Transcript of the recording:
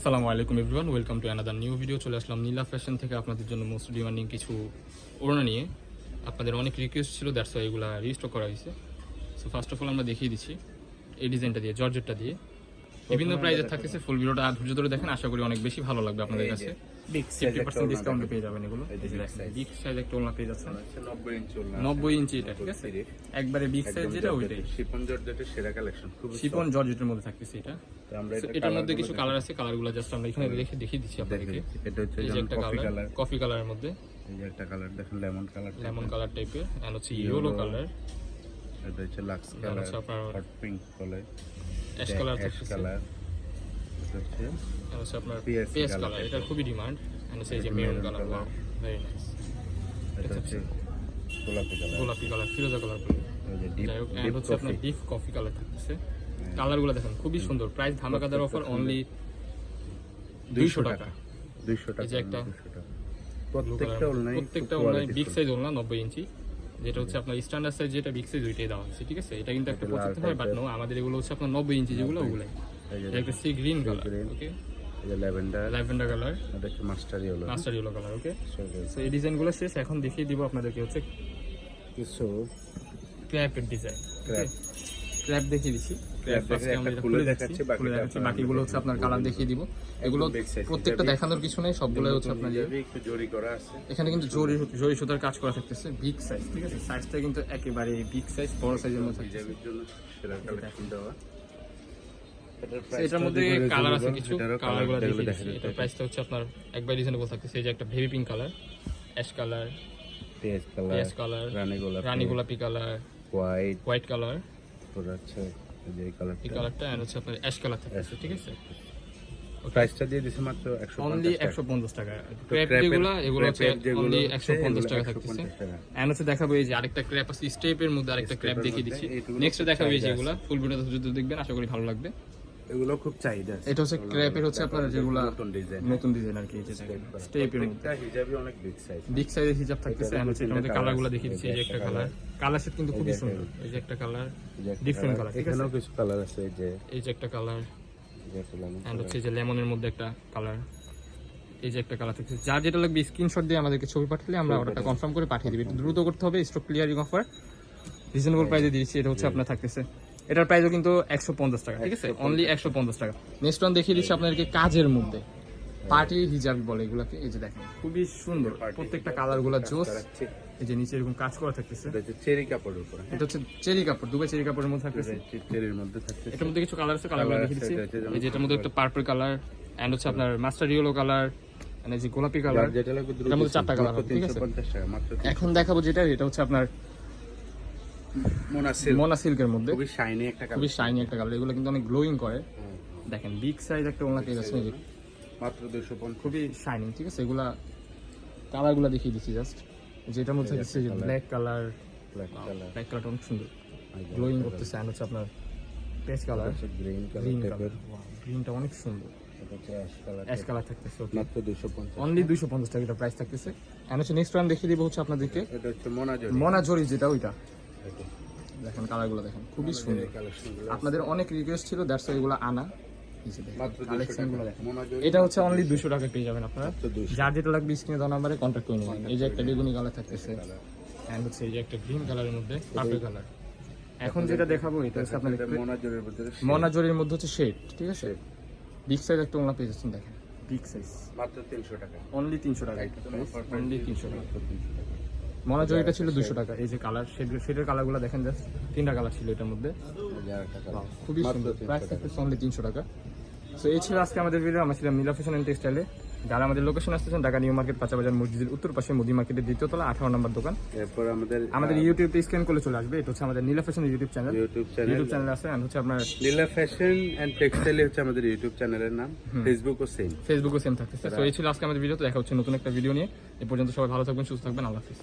আসসালামু আলাইকুম everyone, welcome to another new video. চলে আসলাম নীলা ফ্যাশন থেকে আপনাদের জন্য মোস্ট ডিমান্ডিং কিছু ওড়না নিয়ে। আপনাদের অনেক রিকোয়েস্ট ছিল, দ্যাটস ওয়াই এগুলো রিস্টক করা হয়েছে। সো ফার্স্ট অফ অল আমরা দেখিয়ে দিচ্ছি এই ডিজাইনটা দিয়ে, জর্জেটটা দিয়ে বিভিন্ন প্রাইজের থাকতেছে। ফুল ভিডিওটা ধৈর্য ধরে দেখেন, আশা করি অনেক বেশি ভালো লাগবে আপনাদের কাছে। 50% ডিসকাউন্টে পেয়ে যাবেন এগুলো। বিগ সাইজ একটা ওড়না পেয়ে যাচ্ছেন, 90 ইঞ্চি এটা, ঠিক আছে? একবারে বিগ সাইজ যেটা ওইটাই, শিফন জর্জেটের সেরা কালেকশন, খুব শিফন জর্জেটের মধ্যে থাকতেছে এটা। এটার মধ্যে কিছু কালার আছে, কালারগুলো জাস্ট আমরা এখানে রেখে দেখিয়ে দিচ্ছি আপনাদেরকে। এটা হচ্ছে এই যে একটা কালার, কফি কালারের মধ্যে, এই যে একটা কালার দেখেন লেমন কালার টাইপের, এন্ড হচ্ছে ইয়েলো কালার, এটা হচ্ছে লাক্স কালার, হচ্ছে আপনার হট পিঙ্ক বলে, অ্যাশ কালার, অ্যাশ কালার, এটা হচ্ছে আপনার PS পেস কালার, এটা খুবই ডিমান্ড। এন্ড হচ্ছে এই যে maroon colour, wow very nice. এটা হচ্ছে গোলাপি কালার, ফিরোজা কালার বলে, যাই হোক। এন্ড হচ্ছে আপনার ডিপ কফি কালার থাকতেছে। কালারগুলো দেখেন খুবই সুন্দর। প্রাইস ধামাকাদার অফার, অনলি 200 টাকা। 200 টাকা। এই যে একটা প্রত্যেকটা অনলাইন বিগ সাইজ ওড়না 90 ইঞ্চি, যেটা হচ্ছে আপনার স্ট্যান্ডার্ড সাইজ, যেটা বিগ সাইজ ওইটাই দেওয়া আছে, ঠিক আছে? এটা কিন্তু একটা 75 হয়, বাট নো, আমাদের এগুলো হচ্ছে আপনার 90 ইঞ্চি যেগুলো, ওগুলাই। একটা সি গ্রিন কালার, ওকে, এই যে ল্যাভেন্ডার কালার, এটা হচ্ছে মাস্টার ইয়েলো কালার, ওকে। সো এই ডিজাইনগুলো শেষ, এখন দেখিয়ে দিব আপনাদেরকে হচ্ছে কিছু ক্র্যাপের ডিজাইন। ক্র্যাপ দেখিয়ে দিচ্ছি, বাকিগুলো হচ্ছে আপনার কালার দেখিয়ে দিব। এগুলো প্রত্যেকটা দেখানোর কিছু নেই, সবগুলো হচ্ছে আপনার একটু জরি করা আছে। এখানে কিন্তু জরি সুতার কাজ করা থাকতেছে, বিগ সাইজ, ঠিক আছে? সাইজটা কিন্তু একেবারে বিগ সাইজ, বড় সাইজের মধ্যে থাকছে। এটার মধ্যে কালার আছে কিছু, কালারগুলো দেখিয়ে দিচ্ছি। এটার প্রাইসটা হচ্ছে আপনার একবার রিজনেবল থাকতেছে। এই যে একটা baby pink colour, ash colour, peach colour, রানী গোলাপি কালার, হোয়াইট কালার, এই কালারটা, এন্ড হচ্ছে আপনার অ্যাশ কালার থাকতেছে, ঠিক আছে? প্রাইসটা দিয়ে দিছে মাত্র অনলি 150 টাকা। ক্র্যাপ যেগুলো, এগুলো হচ্ছে অনলি 150 টাকা থাকতেছে। এন্ড হচ্ছে দেখাবো এই যে আরেকটা ক্র্যাপ আছে, স্টেপের মধ্যে আরেকটা ক্র্যাপ দেখিয়ে দিচ্ছি। নেক্সট দেখাবো এই যেগুলো, ফুল ভিডিওটা যদি দেখবেন আশা করি ভালো লাগবে। এগুলো খুব চাহিদা। এটা হচ্ছে ক্র্যাপের হচ্ছে আপনার যেগুলো নতুন ডিজাইন আর কি, এই যে স্টেপের মধ্যে হিজাবি অনেক বিগ সাইজের হিজাব থাকতেছে। এন্ড হচ্ছে এর মধ্যে কালারগুলো দেখিয়ে দিচ্ছি। এই যে একটা কালার সেট কিন্তু খুবই সুন্দর। এই যে একটা কালার, ডিফারেন্ট কালার, ঠিক আছে? এখানেও কিছু কালার আছে, এই যে একটা কালার, এন্ড হচ্ছে যে লেমনের মধ্যে একটা কালার, এই যে একটা কালার থাকছে। যার যেটা লাগবে স্ক্রিনশট দিয়ে আমাদেরকে ছবি পাঠালে আমরা অর্ডারটা কনফার্ম করে পাঠিয়ে দিই। একটু দ্রুত করতে হবে, স্টক ক্লিয়ারিং অফার, রিজনেবল প্রাইসে দিয়েছি। এটা হচ্ছে আপনার থাকতেছে, এটার প্রাইসও কিন্তু 150 টাকা, ঠিক আছে? অনলি 150 টাকা। নেক্সট ওয়ান দেখিয়ে দিচ্ছি আপনাদেরকে কাজের মধ্যে, পার্টি হিজাব বলে এগুলাকে। এই যে দেখেন খুবই সুন্দর, প্রত্যেকটা কালারগুলো জোস। এই যে নিচে এরকম কাজ করা থাকতেছে, চেরি কাপড়ের উপরে। এটা হচ্ছে চেরি কাপড়, দুবাই চেরি কাপড়ের মধ্যে থাকতেছে। চেরির মধ্যে থাকতেছে। এটার মধ্যে কিছু কালার আছে, কালারগুলো দেখিয়ে দিচ্ছি। এই যে এটার মধ্যে একটা পার্পল কালার, এন্ড হচ্ছে আপনার মাস্টার ইয়েলো কালার, এন্ড এই যে গোলাপি কালার। এটার মধ্যে 4টা কালার, ঠিক আছে? এখন দেখাবো যেটা, এটা হচ্ছে আপনার মোনা সিল্কের মধ্যে, খুবই শাইনি একটা কালার। এগুলো কিন্তু অনেক গ্লোয়িং করে। দেখেন বিগ সাইজ একটা ওড়না পেয়ে যাচ্ছে, মাত্র 250, খুবই শাইনিং, ঠিক আছে? এগুলা কালারগুলো দেখিয়ে দিচ্ছি জাস্ট। যেটার মধ্যে দিচ্ছে যে ব্ল্যাক কালারটা অনেক সুন্দর, গ্লোয়িং করতেছে। এন্ড হচ্ছে আপনার পেস্ট কালার, গ্রিন কালার, গ্রিনটা অনেক সুন্দর, অ্যাশ কালার থাকতেছে। মাত্র 250, অনলি 250 টাকা এটা প্রাইস থাকতেছে। এন্ড হচ্ছে নেক্সট ওয়ান দেখিয়ে দিব হচ্ছে আপনাদেরকে, এটা হচ্ছে মোনা জরি, যেটা ওইটা দেখেন, কালারগুলো দেখেন খুবই সুন্দর। আপনাদের অনেক রিকোয়েস্ট ছিল, দ্যাটস ওয়াই এগুলো আনা। এটা হচ্ছে অনলি 200 টাকা পেয়ে যাবেন আপনারা। যার যেটা লাগবে স্ক্রিনে দেওয়া নাম্বারে কন্ট্যাক্ট করে নেবেন। এই যে একটা বেগুনি কালার থাকতেছে, এন্ড হচ্ছে এই যে একটা গ্রিন কালারের মধ্যে পার্পল কালার। এখন যেটা দেখাবো এটা হচ্ছে আপনার মোনা জরির মধ্যে হচ্ছে শেড, ঠিক আছে? বিগ সাইজ একটা ওড়না পেয়ে যাচ্ছেন, দেখেন বিগ সাইজ, মাত্র 300 টাকা, অনলি 300 টাকা, অনলি 300 টাকা। মোনা জরিটা ছিল 200 টাকা। এই যে কালার, শেডের কালারগুলো দেখেন, জাস্ট 3টা কালার ছিল এটার মধ্যে, খুবই সুন্দর। প্রাইস থাকতেছে অনলি 300 টাকা। সো এই ছিল আজকে আমাদের ভিডিও। আমরা ছিলাম নীলা ফ্যাশন এন্ড টেক্সটাইলে। যারা আমাদের লোকেশন আসতেছেন, ঢাকা নিউ মার্কেট, পাঁচাবাজার মসজিদের উত্তর পাশে মুদি মার্কেটের 2য় তলা 18 নম্বর দোকান। এরপর আমাদের ইউটিউবে স্ক্যান করলে চলে আসবে। এটা হচ্ছে আমাদের নীলা ফ্যাশন ইউটিউব চ্যানেল আছে। আর হচ্ছে আপনার নীলা ফ্যাশন এন্ড টেক্সটাইল হচ্ছে আমাদের ইউটিউব চ্যানেলের নাম। ফেসবুকও সেম থাকতেছে। সো এই ছিল আজকে আমাদের ভিডিও। তো দেখা হচ্ছে নতুন একটা ভিডিও নিয়ে। এ পর্যন্ত সবাই ভালো থাকবেন, সুস্থ থাকবেন, আল্লাহ হাফেজ।